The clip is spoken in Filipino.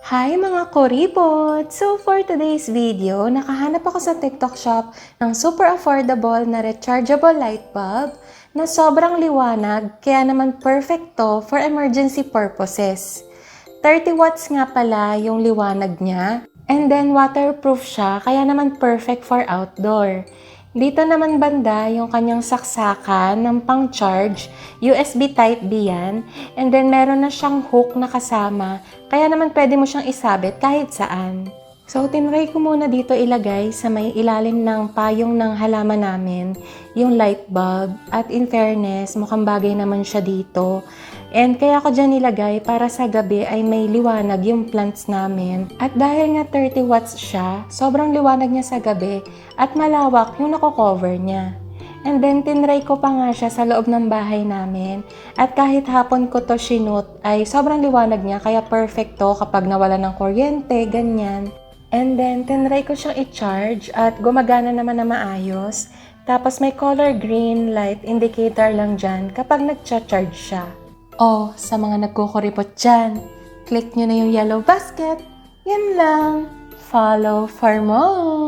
Hi mga kuripot! So for today's video, nakahanap ako sa TikTok shop ng super affordable na rechargeable light bulb na sobrang liwanag kaya naman perfect to for emergency purposes. 30 watts nga pala yung liwanag niya and then waterproof siya kaya naman perfect for outdoor. Dito naman banda yung kanyang saksakan ng pang-charge, USB Type-B yan, and then meron na siyang hook na kasama, kaya naman pwede mo siyang isabit kahit saan. So, tinry ko muna dito ilagay sa may ilalim ng payong ng halaman namin, yung light bulb, at in fairness, mukhang bagay naman siya dito. And kaya ko dyan nilagay para sa gabi ay may liwanag yung plants namin. At dahil nga 30 watts siya, sobrang liwanag niya sa gabi at malawak yung nako-cover niya. And then tinry ko pa nga siya sa loob ng bahay namin. At kahit hapon ko to sinut ay sobrang liwanag niya kaya perfect to kapag nawala ng kuryente, ganyan. And then tinry ko siyang i-charge at gumagana naman na maayos. Tapos may color green light indicator lang dyan kapag nag-charge siya. Oh, sa mga nagkukuripot dyan, click nyo na yung yellow basket. Yan lang. Follow for more!